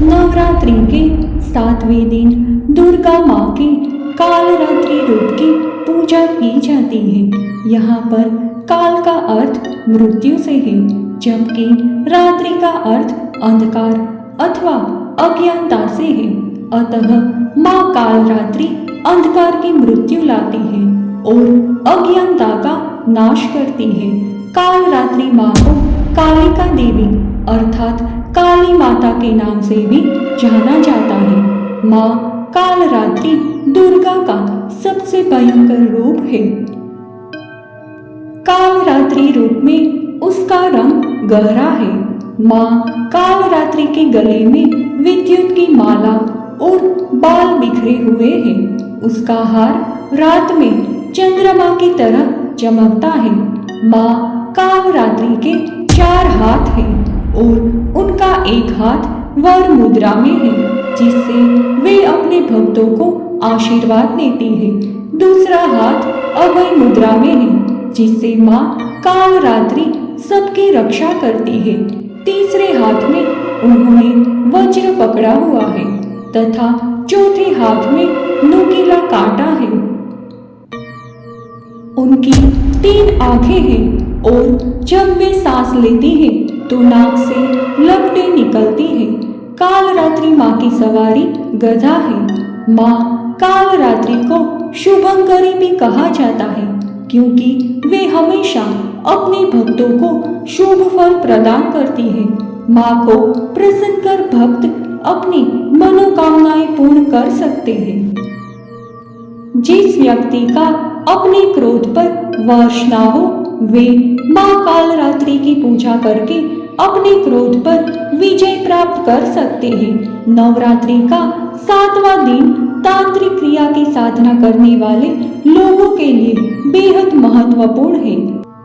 नवरात्रि के 7वें दिन दुर्गा माँ के कालरात्रि रूप की पूजा की जाती है। यहाँ पर काल का अर्थ मृत्यु से है, जबकि रात्रि का अर्थ अंधकार अथवा अज्ञानता से है। अतः माँ कालरात्रि अंधकार की मृत्यु लाती है और अज्ञानता का नाश करती है। कालरात्रि माँ को कालिका देवी अर्थात काली माता के नाम से भी जाना जाता है। माँ कालरात्रि दुर्गा का सबसे भयंकर रूप है। कालरात्रि रूप में उसका रंग गहरा है। माँ कालरात्रि के गले में विद्युत की माला और बाल बिखरे हुए हैं। उसका हार रात में चंद्रमा की तरह चमकता है। माँ कालरात्रि के 4 हाथ हैं और उनका एक हाथ वर मुद्रा में है, जिससे वे अपने भक्तों को आशीर्वाद देती है। दूसरा हाथ अभय मुद्रा में है, जिससे माँ कालरात्रि सबकी रक्षा करती है। तीसरे हाथ में उन्होंने वज्र पकड़ा हुआ है तथा चौथे हाथ में नुकीला कांटा है। उनकी 3 आंखें हैं और जब वे सांस लेती हैं तो नाक से लपटें निकलती हैं। कालरात्रि माँ की सवारी गधा है। माँ कालरात्रि को शुभंकरी भी कहा जाता है, क्योंकि वे हमेशा अपने भक्तों को शुभ फल प्रदान करती है। माँ को प्रसन्न कर भक्त अपनी मनोकामनाएं पूर्ण कर सकते हैं। जिस व्यक्ति का अपने क्रोध पर वश ना हो, वे माँ कालरात्रि की पूजा करके अपने क्रोध पर विजय प्राप्त कर सकते हैं। नवरात्रि का 7वां दिन तांत्रिक क्रिया की साधना करने वाले लोगों के लिए बेहद महत्वपूर्ण है।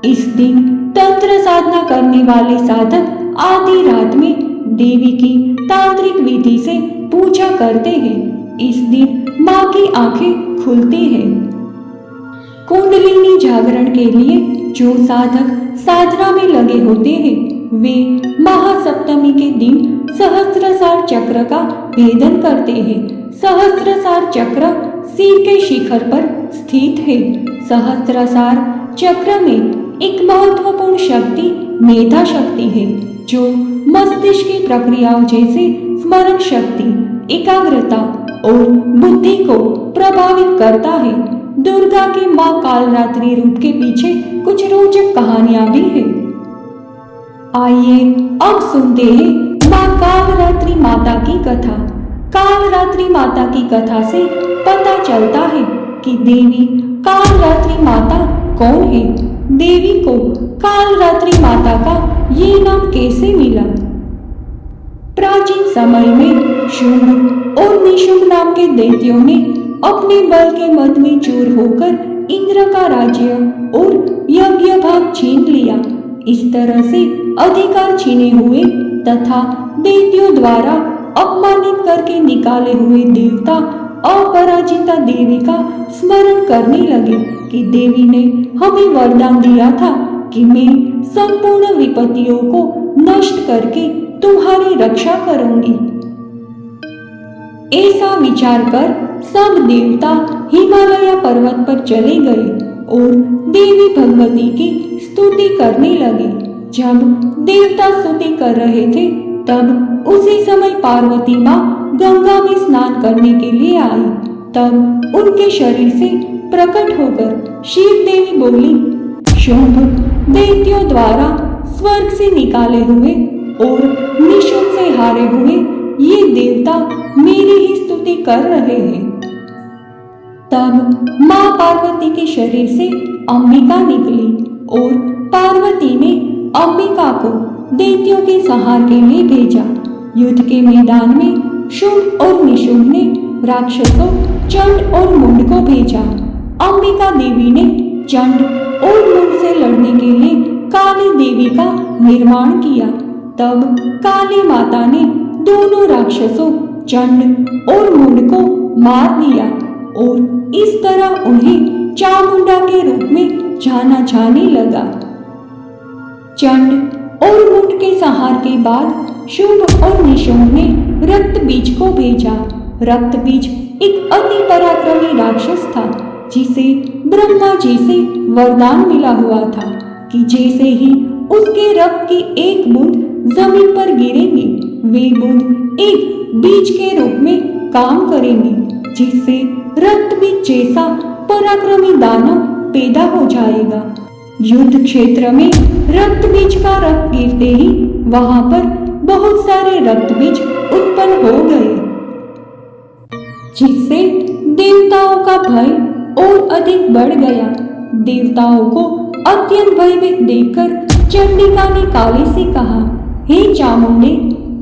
इस दिन तंत्र साधना करने वाले साधक आधी रात में देवी की तांत्रिक विधि से पूजा करते हैं। इस दिन माँ की आंखें खुलती हैं। कुंडलिनी जागरण के लिए जो साधक साधना में लगे होते हैं, वे महासप्तमी के दिन सहस्त्रसार चक्र का भेदन करते हैं। सहस्त्रसार चक्र सिर के शिखर पर स्थित है। सहस्त्रसार चक्र में एक महत्वपूर्ण शक्ति मेधा शक्ति है, जो मस्तिष्क की प्रक्रियाओं जैसे स्मरण शक्ति, एकाग्रता और बुद्धि को प्रभावित करता है। दुर्गा के माँ कालरात्रि रूप के पीछे कुछ रोचक कहानियां भी हैं। आइए अब सुनते हैं माँ कालरात्रि माता की कथा। कालरात्रि माता की कथा से पता चलता है कि देवी कालरात्रि माता कौन है। देवी को कालरात्रि माता का ये नाम कैसे मिला? प्राचीन समय में शुंभ और निशुंभ नाम के दैत्यों ने अपने बल के मद में चूर होकर इंद्र का राज्य और यज्ञ भाग छीन लिया। इस तरह से अधिकार छीने हुए तथा दैत्यों द्वारा अपमानित करके निकाले हुए देवता अपराजिता देवी का स्मरण करने लगे कि देवी ने हमें वरदान दिया था कि मैं संपूर्ण विपत्तियों को नष्ट करके तुम्हारी रक्षा करूंगी। ऐसा विचार कर सब देवता हिमालय पर्वत पर चले गए और देवी भगवती की स्तुति करने लगे। जब देवता स्तुति कर रहे थे, तब उसी समय पार्वती माँ गंगा में स्नान करने के लिए आई। तब उनके शरीर से प्रकट होकर शिव देवी बोली, शुंभ दैत्यों द्वारा स्वर्ग से निकाले हुए और निशुंभ से हारे हुए ये देवता मेरी ही स्तुति कर रहे हैं। तब माँ पार्वती के शरीर से अंबिका निकली और पार्वती ने अंबिका को दैत्यों के संहार के लिए भेजा। युद्ध के मैदान में शुंभ और निशुंभ ने राक्षसों चंड और मुंड को भेजा। अंबिका देवी ने चंड और मुंड से लड़ने के लिए काली देवी का निर्माण किया। तब काली माता ने दोनों राक्षसों चंड और मुंड को मार दिया और इस तरह उन्हें चामुंडा के रूप में जाना जाने लगा। चंड और मुंड के संहार के बाद शुंभ और निशुंभ ने रक्त बीज को भेजा। रक्त बीज एक अति पराक्रमी राक्षस था, जिसे ब्रह्मा जी से वरदान मिला हुआ था कि जैसे ही उसके रक्त की एक बूंद जमीन पर गिरेगी, वे बूंद एक बीज के रूप में काम करेंगी, जिससे रक्त बीज जैसा पराक्रमी दानव पैदा हो जाएगा। युद्ध क्षेत्र में रक्त बीज का रक्त गिरते ही वहां पर बहुत सारे रक्त बीज उत्पन्न हो गए, जिससे देवताओं का भय और अधिक बढ़ गया। देवताओं को अत्यंत भयभीत देखकर चंडिका ने काली से कहा, हे चामुंडे,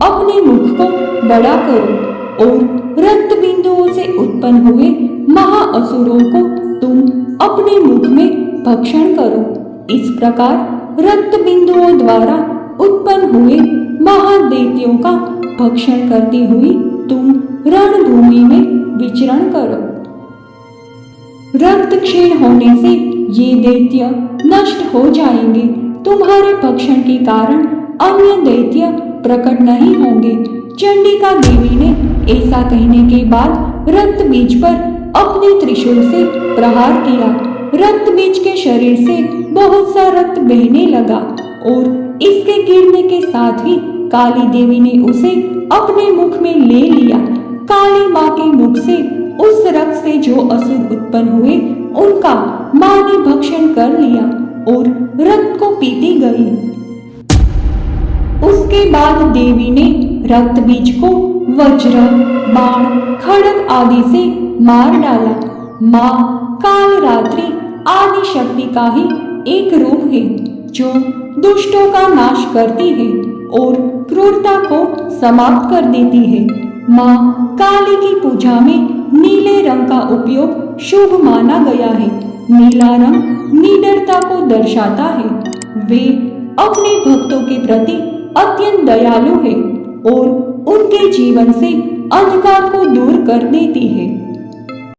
अपने मुख को बड़ा करो और रक्त बिंदुओं से उत्पन्न हुए महाअसुरों को तुम अपने मुख में भक्षण करो। इस प्रकार रक्त बिंदुओं द्वारा उत्पन्न हुए महादैत्यों का भक्षण करती हुई तुम रणभूमि में विचरण करो। रक्त क्षीण होने से ये दैत्य नष्ट हो जाएंगे। तुम्हारे भक्षण के कारण अन्य दैत्य प्रकट नहीं होंगे। चंडिका देवी ने ऐसा कहने के बाद रक्त बीज पर अपने त्रिशूल से प्रहार किया। रक्त बीज के शरीर से बहुत सा रक्त बहने लगा और इसके गिरने के साथ ही काली देवी ने उसे अपने मुख में ले लिया। काली माँ के मुख से उस रक्त से जो असुर उत्पन्न हुए उनका माँ ने भक्षण कर लिया और रक्त को पीती गई। उसके बाद देवी ने रक्त बीज को वज्र, बाण, खड्ग आदि से मार डाला। माँ कालरात्रि आदि शक्ति का ही एक रूप है, जो दुष्टों का नाश करती है और क्रूरता को समाप्त कर देती है। माँ काली की पूजा में नीले रंग का उपयोग शुभ माना गया है। नीला रंग निडरता को दर्शाता है। वे अपने भक्तों के प्रति अत्यंत दयालु है और उनके जीवन से अंधकार को दूर कर देती है।